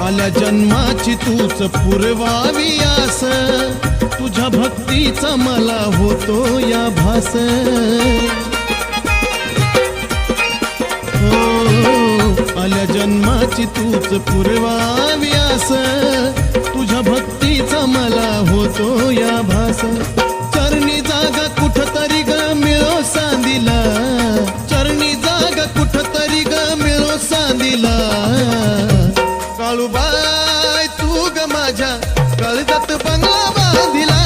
आल्या जन्माची तूच पुरवावी आस, तुझ्या भक्तीचा मला होतो या भास। हो आल्या जन्माची तूच पुरवावी आस, तुझ्या भक्तीचा मला होतो या भास। चरणी जागा कुठतरी ग मिळो सांदिला, चरणी जागा कुठतरी ग मिळो सांदिला। काळूबाई तू ग माझ्या काळजात बंगला बांधिला।